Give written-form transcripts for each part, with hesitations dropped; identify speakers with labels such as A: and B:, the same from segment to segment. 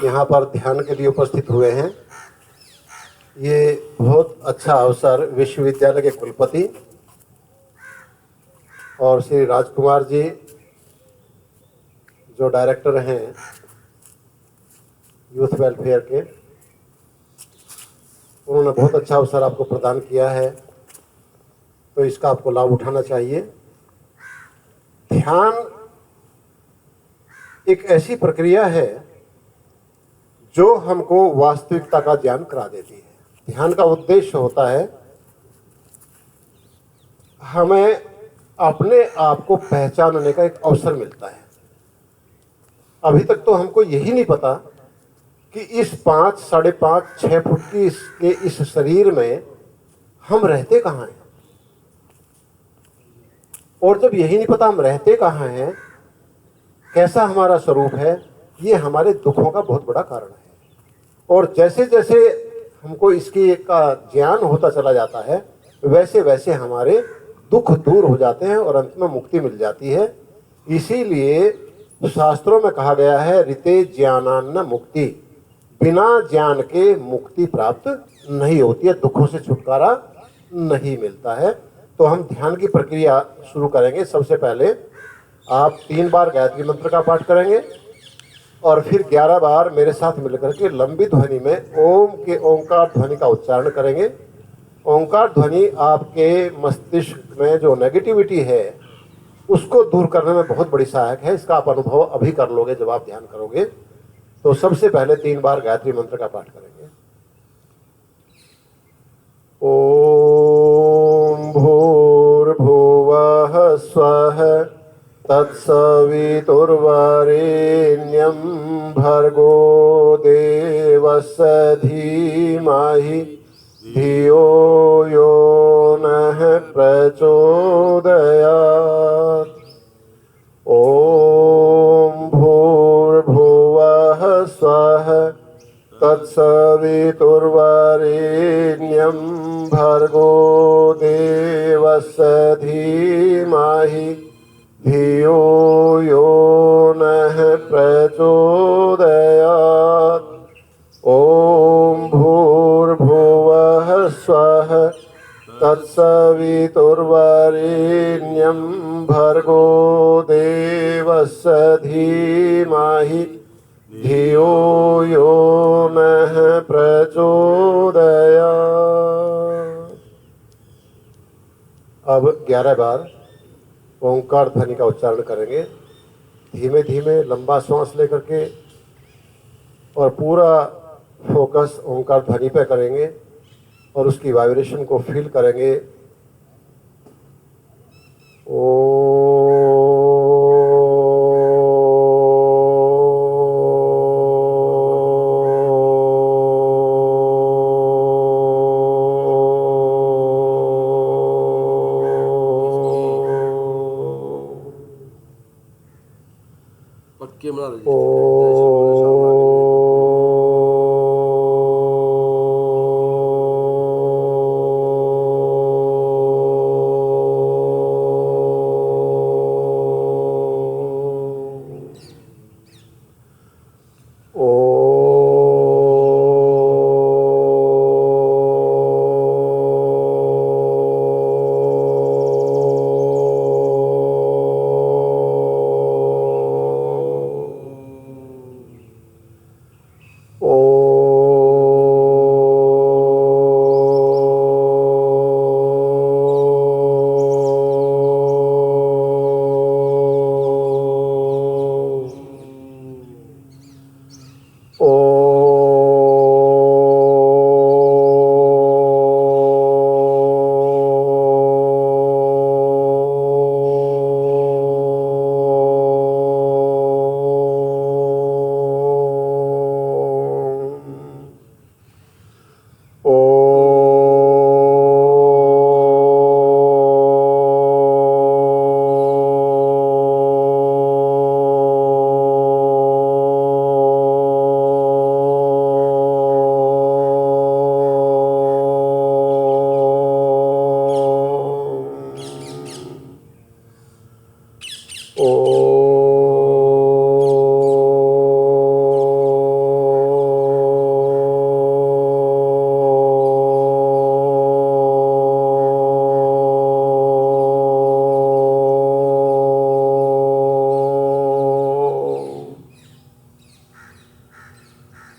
A: यहाँ पर ध्यान के लिए उपस्थित हुए हैं। ये बहुत अच्छा अवसर विश्वविद्यालय के कुलपति और श्री राजकुमार जी जो डायरेक्टर हैं यूथ वेलफेयर के, उन्होंने बहुत अच्छा अवसर आपको प्रदान किया है, तो इसका आपको लाभ उठाना चाहिए। ध्यान एक ऐसी प्रक्रिया है जो हमको वास्तविकता का ज्ञान करा देती है। ध्यान का उद्देश्य होता है हमें अपने आप को पहचानने का एक अवसर मिलता है। अभी तक तो हमको यही नहीं पता कि इस 5, 5.5, 6 फुट के इस शरीर में हम रहते कहाँ हैं, और जब यही नहीं पता हम रहते कहाँ हैं, कैसा हमारा स्वरूप है, ये हमारे दुखों का बहुत बड़ा कारण है। और जैसे जैसे हमको इसकी का ज्ञान होता चला जाता है, वैसे वैसे हमारे दुख दूर हो जाते हैं और अंत में मुक्ति मिल जाती है। इसीलिए शास्त्रों में कहा गया है, ऋते ज्ञानान्न मुक्ति, बिना ज्ञान के मुक्ति प्राप्त नहीं होती है, दुखों से छुटकारा नहीं मिलता है। तो हम ध्यान की प्रक्रिया शुरू करेंगे। सबसे पहले आप 3 बार गायत्री मंत्र का पाठ करेंगे और फिर 11 बार मेरे साथ मिलकर के लंबी ध्वनि में ओम के ओंकार ध्वनि का उच्चारण करेंगे। ओंकार ध्वनि आपके मस्तिष्क में जो नेगेटिविटी है उसको दूर करने में बहुत बड़ी सहायक है। इसका आप अनुभव अभी कर लोगे जब आप ध्यान करोगे। तो सबसे पहले 3 बार गायत्री मंत्र का पाठ करेंगे। ओम भूर्भुवः स्वः तत्सवितुर्वरेण्यं भर्गो देवस्य धीमहि धियो यो नः प्रचोदयात्। ओम भूर्भुवः स्वः तत्सवितुर्वरेण्यं भर्गो देवस्य धीमहि धियो यो नः प्रचोदयात्। ओम भूर्भुवः स्वः तत्सवितुर्वरेण्यं भर्गो देवस्य धीमहि धियो यो नः प्रचोदयात्। अब 11 बार ओंकार ध्वनि का उच्चारण करेंगे। धीमे धीमे लंबा श्वास लेकर के और पूरा फोकस ओंकार ध्वनि पे करेंगे और उसकी वाइब्रेशन को फील करेंगे।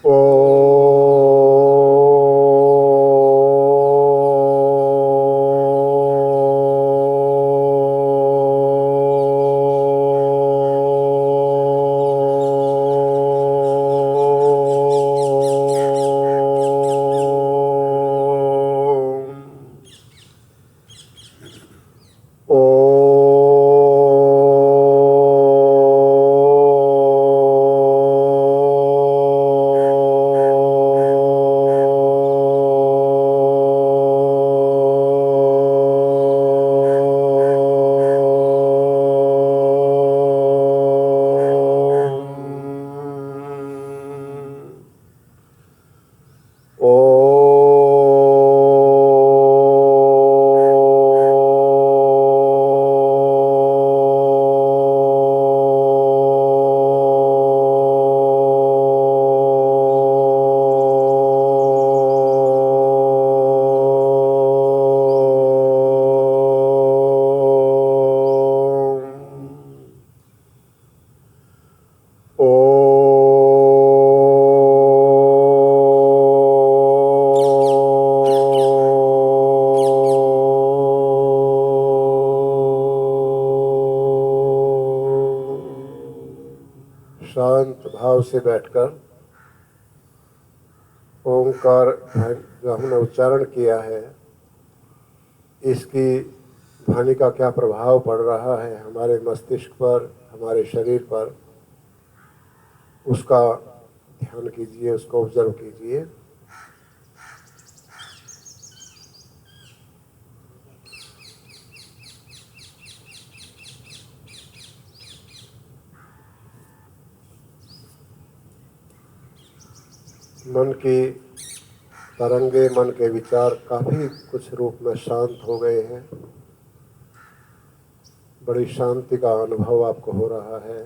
A: शांत भाव से बैठकर ओंकार जो हमने उच्चारण किया है, इसकी ध्वनि का क्या प्रभाव पड़ रहा है हमारे मस्तिष्क पर, हमारे शरीर पर, उसका ध्यान कीजिए, उसको ऑब्जर्व कीजिए। मन की तरंगे, मन के विचार काफी कुछ रूप में शांत हो गए हैं। बड़ी शांति का अनुभव आपको हो रहा है।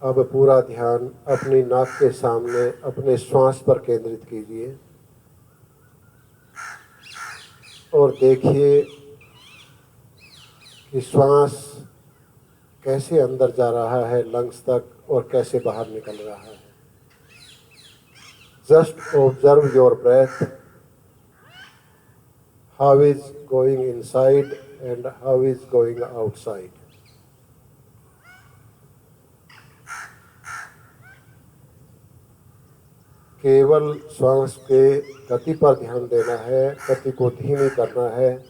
A: अब पूरा ध्यान अपनी नाक के सामने अपने श्वास पर केंद्रित कीजिए और देखिए कि श्वास कैसे अंदर जा रहा है लंग्स तक और कैसे बाहर निकल रहा है। Just observe your breath, how is going inside and how is going outside. केवल श्वास के गति पर ध्यान देना है, गति को धीमी करना है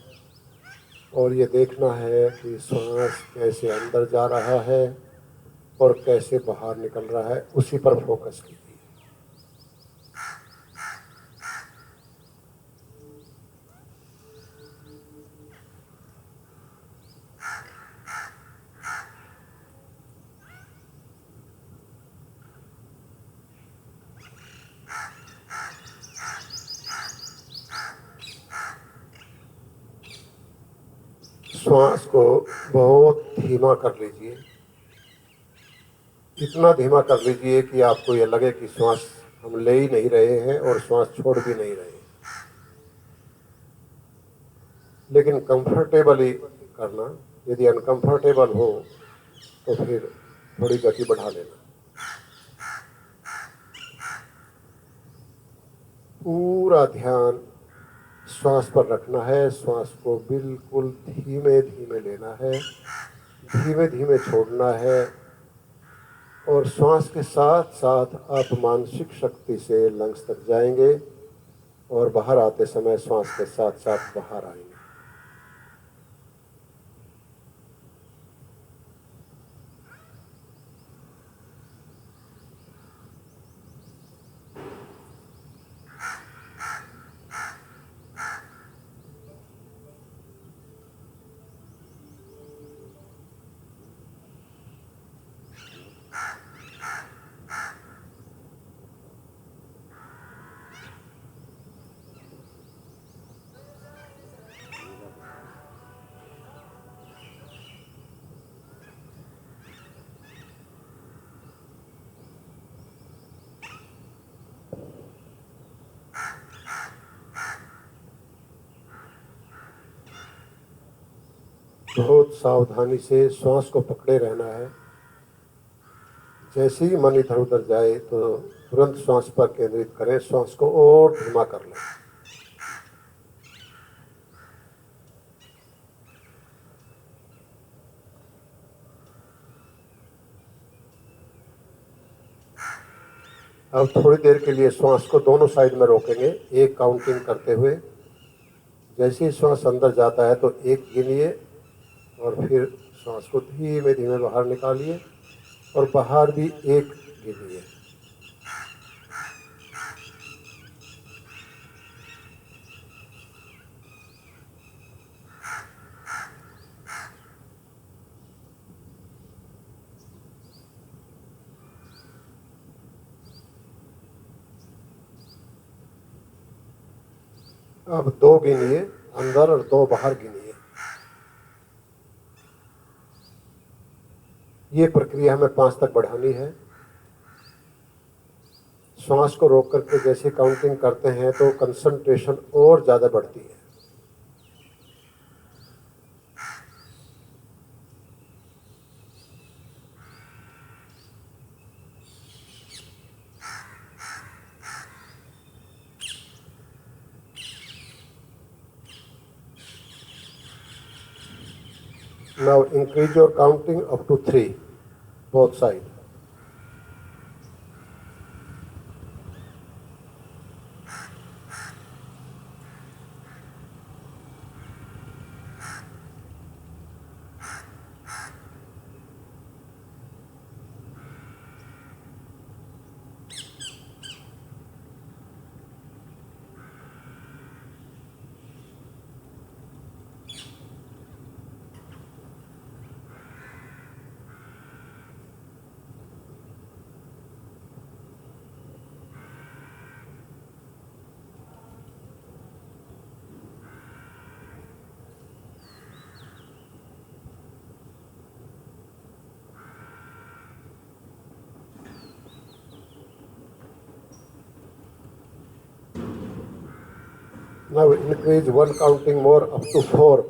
A: और ये देखना है कि श्वास कैसे अंदर जा रहा है और कैसे बाहर निकल रहा है, उसी पर फोकस कीजिए। श्वास को बहुत धीमा कर लीजिए, इतना धीमा कर लीजिए कि आपको ये लगे कि श्वास हम ले ही नहीं रहे हैं और श्वास छोड़ भी नहीं रहे, लेकिन कंफर्टेबली करना। यदि अनकंफर्टेबल हो तो फिर थोड़ी गति बढ़ा लेना। पूरा ध्यान श्वास पर रखना है, श्वास को बिल्कुल धीमे धीमे लेना है, धीमे धीमे छोड़ना है और श्वास के साथ साथ आप मानसिक शक्ति से लंग्स तक जाएंगे और बाहर आते समय श्वास के साथ साथ बाहर आएंगे। बहुत सावधानी से श्वास को पकड़े रहना है। जैसे ही मन इधर उधर जाए तो तुरंत श्वास पर केंद्रित करें, श्वास को और धीमा कर लें। अब थोड़ी देर के लिए श्वास को दोनों साइड में रोकेंगे, एक काउंटिंग करते हुए। जैसे ही श्वास अंदर जाता है तो एक गिनिए और फिर श्वास को धीमे धीमे बाहर निकालिए और बाहर भी एक गिनिए। अब 2 गिनिए अंदर और 2 बाहर गिनिए। ये प्रक्रिया हमें 5 तक बढ़ानी है। श्वास को रोक करके जैसे काउंटिंग करते हैं तो कंसंट्रेशन और ज़्यादा बढ़ती है। Now increase your counting up to 3, both sides. Now increase one counting more up to 4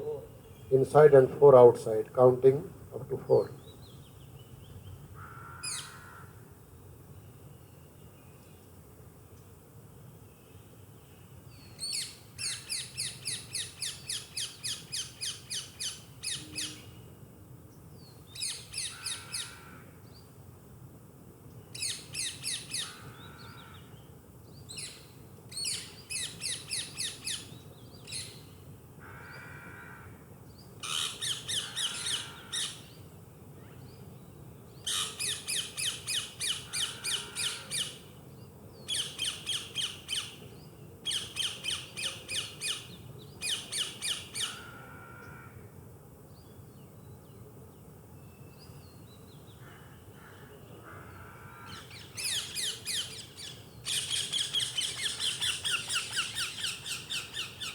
A: inside and 4 outside, counting up to 4.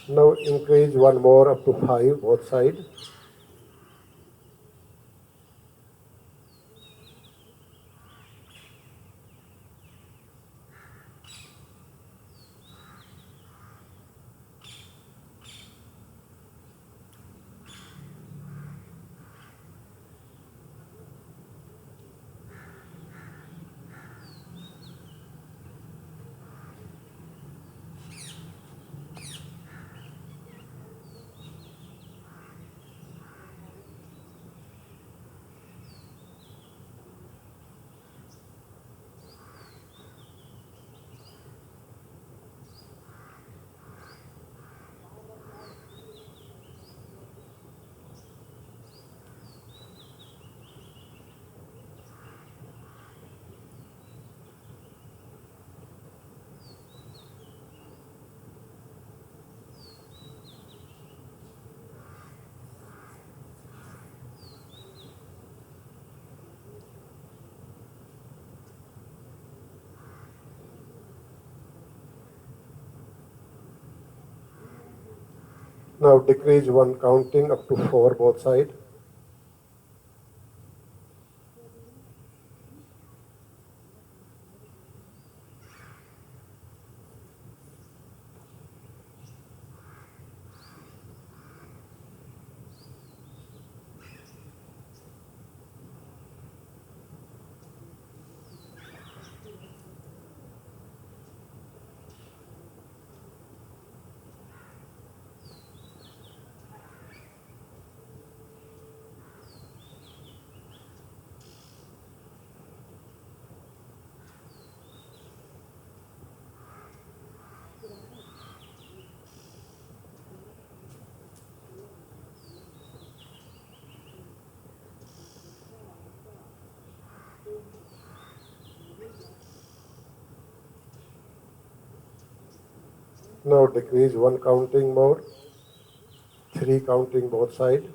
A: Now increase one more up to 5, both sides. Now decrease one counting up to 4, both sides. Now decrease one counting more, three counting both side.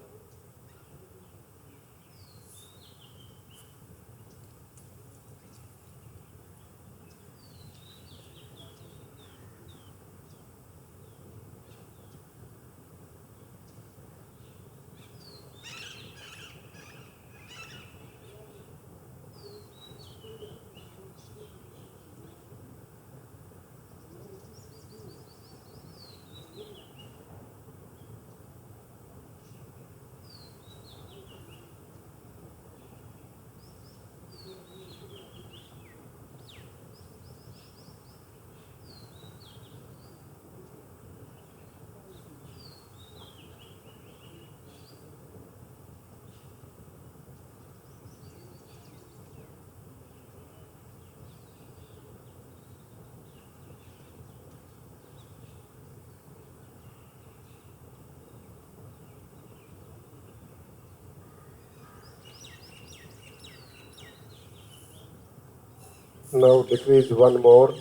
A: Now decrease one more,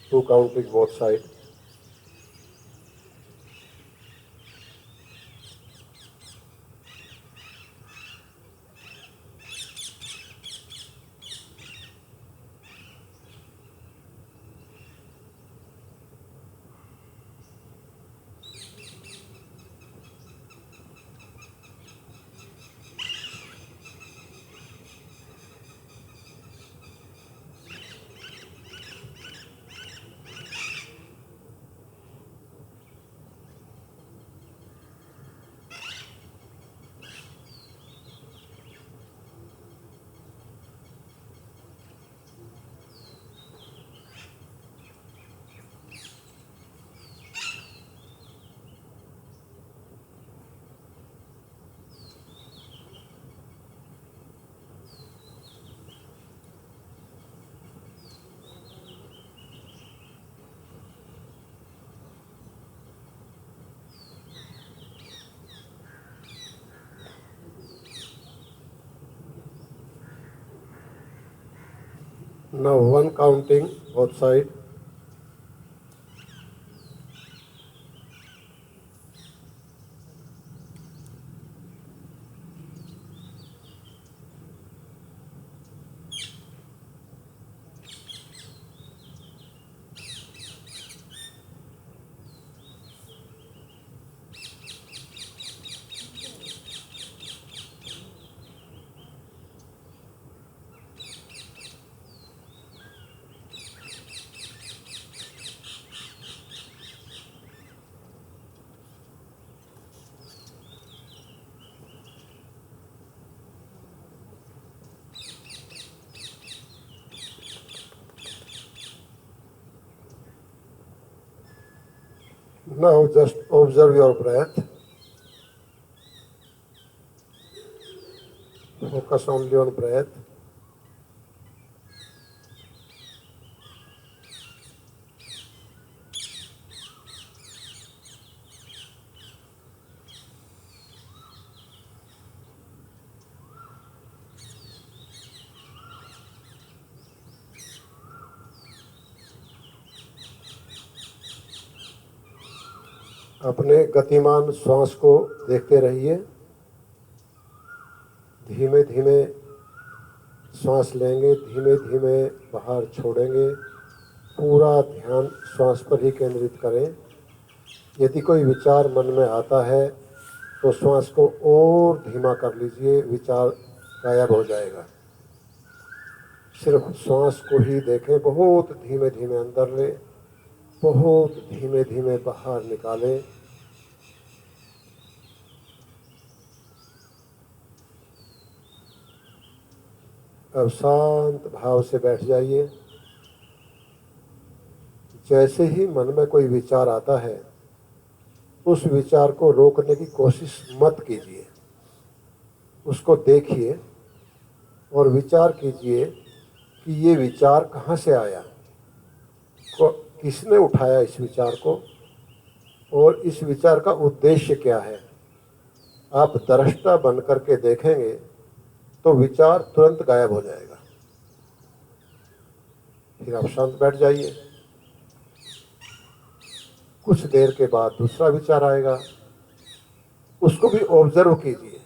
A: two counting both side. Now one counting both side. Now just observe your breath. Focus only on breath. अपने गतिमान श्वास को देखते रहिए। धीमे धीमे श्वास लेंगे, धीमे धीमे बाहर छोड़ेंगे। पूरा ध्यान श्वास पर ही केंद्रित करें। यदि कोई विचार मन में आता है तो श्वास को और धीमा कर लीजिए, विचार गायब हो जाएगा। सिर्फ श्वास को ही देखें। बहुत धीमे धीमे अंदर ले, बहुत धीमे धीमे बाहर निकालें। अब शांत भाव से बैठ जाइए। जैसे ही मन में कोई विचार आता है, उस विचार को रोकने की कोशिश मत कीजिए। उसको देखिए और विचार कीजिए कि ये विचार कहाँ से आया, किसने उठाया इस विचार को, और इस विचार का उद्देश्य क्या है। आप दृष्टा बन करके देखेंगे तो विचार तुरंत गायब हो जाएगा। फिर आप शांत बैठ जाइए। कुछ देर के बाद दूसरा विचार आएगा, उसको भी ऑब्जर्व कीजिए।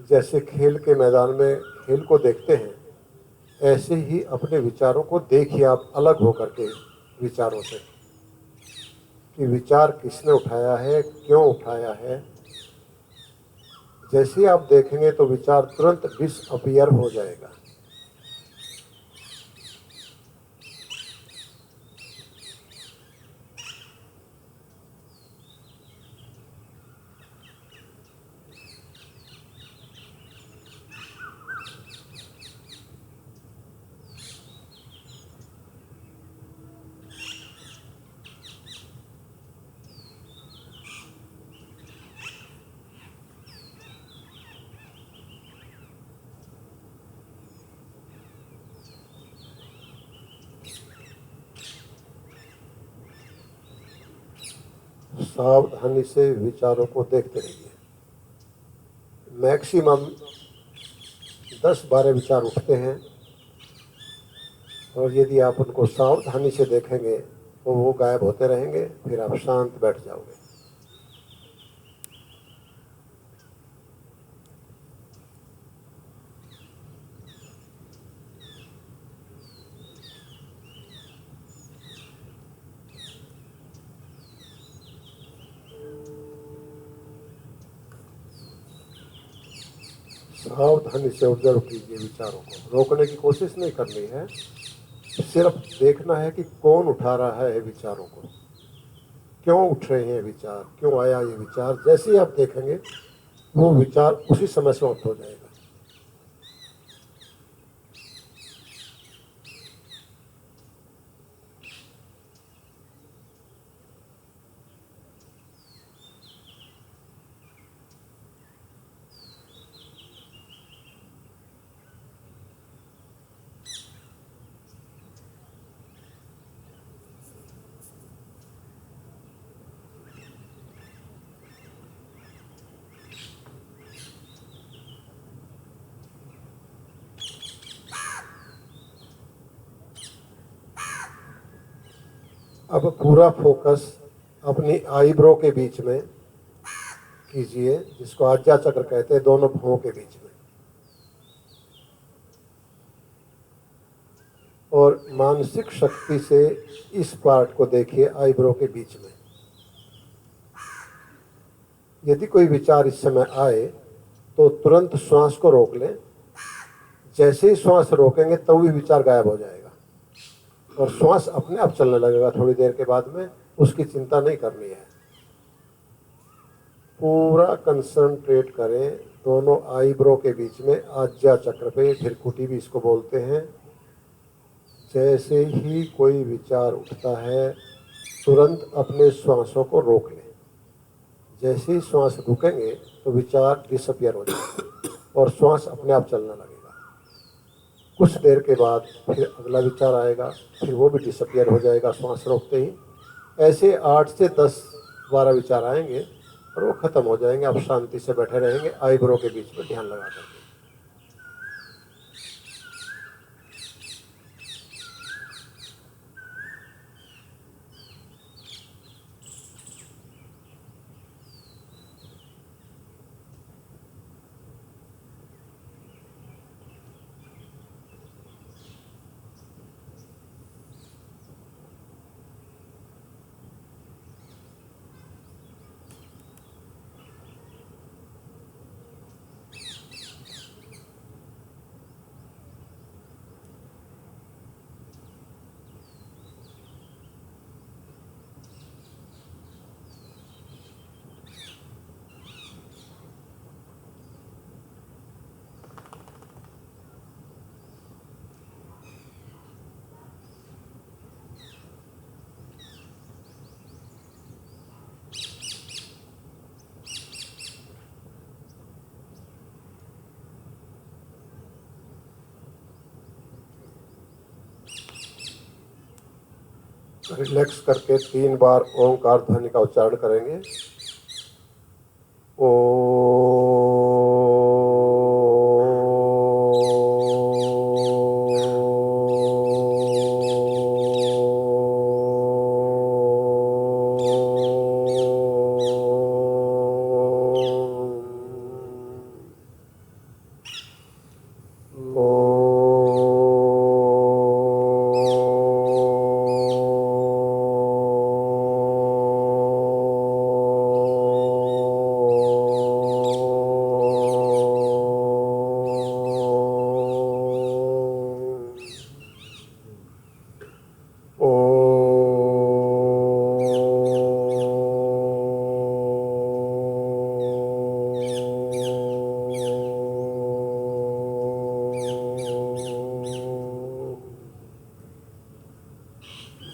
A: जैसे खेल के मैदान में खेल को देखते हैं, ऐसे ही अपने विचारों को देखिए आप अलग होकर के विचारों से, कि विचार किसने उठाया है, क्यों उठाया है। जैसे ही आप देखेंगे तो विचार तुरंत डिसअपियर हो जाएगा। सावधानी से विचारों को देखते रहिए। मैक्सिमम 10-12 विचार उठते हैं, और यदि आप उनको सावधानी से देखेंगे तो वो गायब होते रहेंगे, फिर आप शांत बैठ जाओगे। सावधानी से ऑब्जर्व कीजिए, विचारों को रोकने की कोशिश नहीं करनी है, सिर्फ देखना है कि कौन उठा रहा है विचारों को, क्यों उठ रहे हैं विचार, क्यों आया ये विचार। जैसे ही आप देखेंगे वो विचार उसी समय समाप्त हो जाएगा। अब पूरा फोकस अपनी आईब्रो के बीच में कीजिए, जिसको आज्ञा चक्र कहते हैं, दोनों भुवों के बीच में। और मानसिक शक्ति से इस पार्ट को देखिए, आईब्रो के बीच में। यदि कोई विचार इस समय आए तो तुरंत श्वास को रोक लें। जैसे ही श्वास रोकेंगे तब भी विचार गायब हो जाएगा, और श्वास अपने आप चलने लगेगा थोड़ी देर के बाद में। उसकी चिंता नहीं करनी है। पूरा कंसंट्रेट करें दोनों आईब्रो के बीच में, आज्ञा चक्र पे, भृकुटी भी इसको बोलते हैं। जैसे ही कोई विचार उठता है तुरंत अपने श्वासों को रोक लें। जैसे ही श्वास रुकेंगे तो विचार डिसअपियर हो जाएगा और श्वास अपने आप चलने लगेगा। कुछ देर के बाद फिर अगला विचार आएगा, फिर वो भी डिसअपियर हो जाएगा श्वास रोकते ही। ऐसे 8 से 10-12 विचार आएंगे और वो ख़त्म हो जाएंगे। आप शांति से बैठे रहेंगे, आईब्रो के बीच में ध्यान लगा करके। रिलैक्स करके 3 बार ओंकार ध्वनि का उच्चारण करेंगे। ओ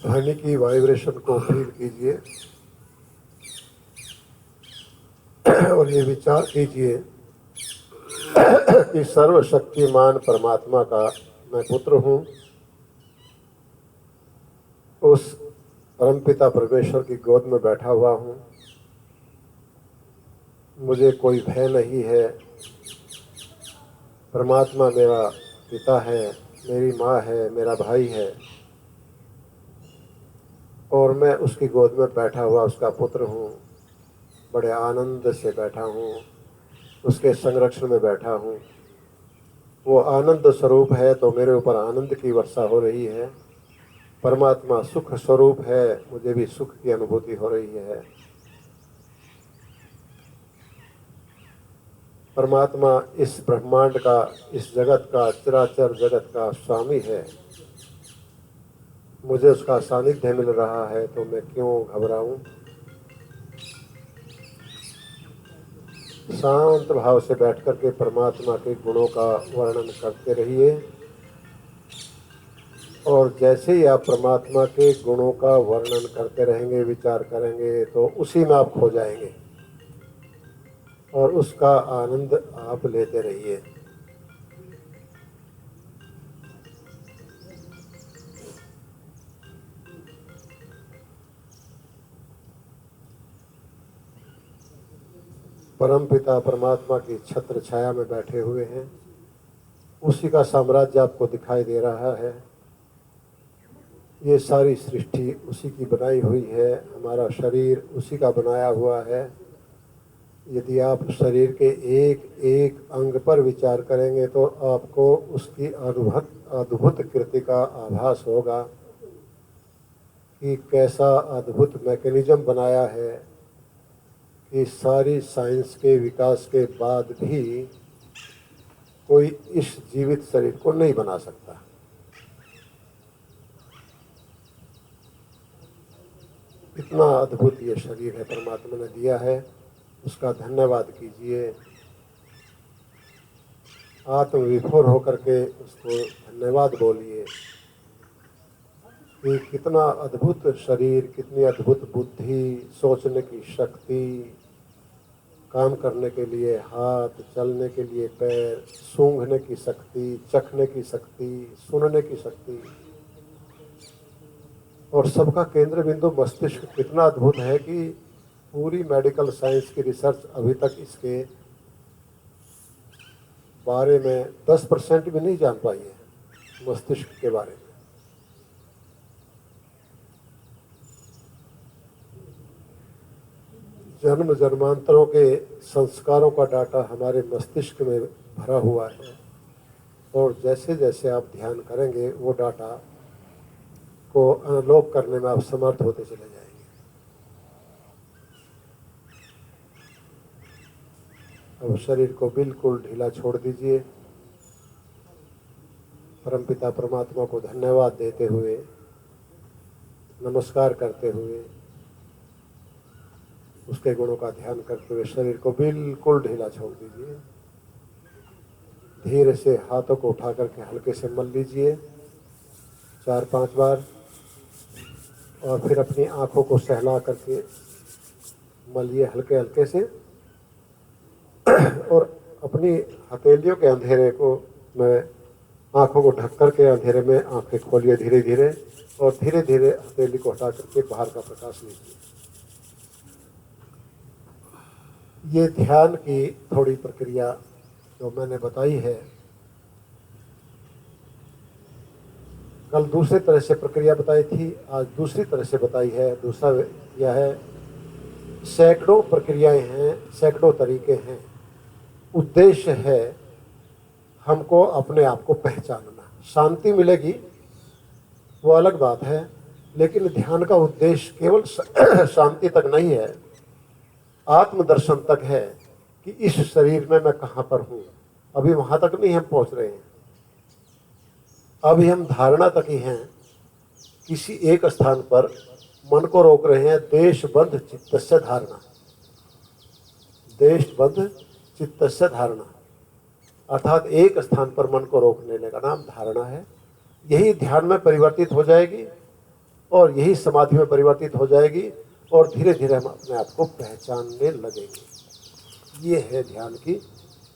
A: ध्वनि की वाइब्रेशन को फील कीजिए और ये विचार कीजिए कि सर्वशक्तिमान परमात्मा का मैं पुत्र हूँ। उस परमपिता परमेश्वर की गोद में बैठा हुआ हूँ। मुझे कोई भय नहीं है। परमात्मा मेरा पिता है, मेरी माँ है, मेरा भाई है और मैं उसकी गोद में बैठा हुआ उसका पुत्र हूँ। बड़े आनंद से बैठा हूँ, उसके संरक्षण में बैठा हूँ। वो आनंद स्वरूप है तो मेरे ऊपर आनंद की वर्षा हो रही है। परमात्मा सुख स्वरूप है, मुझे भी सुख की अनुभूति हो रही है। परमात्मा इस ब्रह्मांड का, इस जगत का, चराचर जगत का स्वामी है। मुझे उसका सानिध्य मिल रहा है तो मैं क्यों घबराऊं। शांत भाव से बैठ कर के परमात्मा के गुणों का वर्णन करते रहिए और जैसे ही आप परमात्मा के गुणों का वर्णन करते रहेंगे, विचार करेंगे तो उसी में आप खो जाएंगे और उसका आनंद आप लेते रहिए। परमपिता परमात्मा की छत्र छाया में बैठे हुए हैं। उसी का साम्राज्य आपको दिखाई दे रहा है। ये सारी सृष्टि उसी की बनाई हुई है। हमारा शरीर उसी का बनाया हुआ है। यदि आप शरीर के एक एक अंग पर विचार करेंगे तो आपको उसकी अद्भुत कृति का आभास होगा कि कैसा अद्भुत मैकेनिज्म बनाया है कि सारी साइंस के विकास के बाद भी कोई इस जीवित शरीर को नहीं बना सकता। इतना अद्भुत ये शरीर है परमात्मा ने दिया है, उसका धन्यवाद कीजिए। आत्मविभोर होकर के उसको धन्यवाद बोलिए कि कितना अद्भुत शरीर, कितनी अद्भुत बुद्धि, सोचने की शक्ति, काम करने के लिए हाथ, चलने के लिए पैर, सूंघने की शक्ति, चखने की शक्ति, सुनने की शक्ति और सबका केंद्र बिंदु मस्तिष्क कितना अद्भुत है कि पूरी मेडिकल साइंस की रिसर्च अभी तक इसके बारे में 10% भी नहीं जान पाई है, मस्तिष्क के बारे में। जन्म जन्मांतरों के संस्कारों का डाटा हमारे मस्तिष्क में भरा हुआ है और जैसे जैसे आप ध्यान करेंगे वो डाटा को अनलॉक करने में आप समर्थ होते चले जाएंगे। अब शरीर को बिल्कुल ढीला छोड़ दीजिए। परमपिता परमात्मा को धन्यवाद देते हुए, नमस्कार करते हुए, उसके गुणों का ध्यान करते हुए शरीर को बिल्कुल ढीला छोड़ दीजिए। धीरे से हाथों को उठा करके हल्के से मल लीजिए 4-5 बार और फिर अपनी आंखों को सहला करके मलिए हल्के हल्के से और अपनी हथेलियों के अंधेरे को में आंखों को ढक करके अंधेरे में आंखें खोलिए धीरे धीरे और धीरे धीरे हथेली को हटा करके बाहर का प्रकाश लीजिए। ये ध्यान की थोड़ी प्रक्रिया जो मैंने बताई है, कल दूसरे तरह से प्रक्रिया बताई थी, आज दूसरी तरह से बताई है। दूसरा यह है, सैकड़ों प्रक्रियाएं हैं, सैकड़ों तरीके हैं। उद्देश्य है हमको अपने आप को पहचानना। शांति मिलेगी वो अलग बात है, लेकिन ध्यान का उद्देश्य केवल शांति तक नहीं है, आत्मदर्शन तक है कि इस शरीर में मैं कहाँ पर हूँ। अभी वहाँ तक नहीं हम पहुँच रहे हैं, अभी हम धारणा तक ही हैं। किसी एक स्थान पर मन को रोक रहे हैं। देशबद्ध चित्तस्य धारणा, देशबद्ध चित्तस्य धारणा अर्थात एक स्थान पर मन को रोकने का नाम धारणा है। यही ध्यान में परिवर्तित हो जाएगी और यही समाधि में परिवर्तित हो जाएगी और धीरे धीरे हम अपने आप को पहचानने लगेंगे। ये है ध्यान की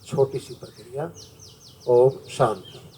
A: छोटी सी प्रक्रिया। ओम शांति।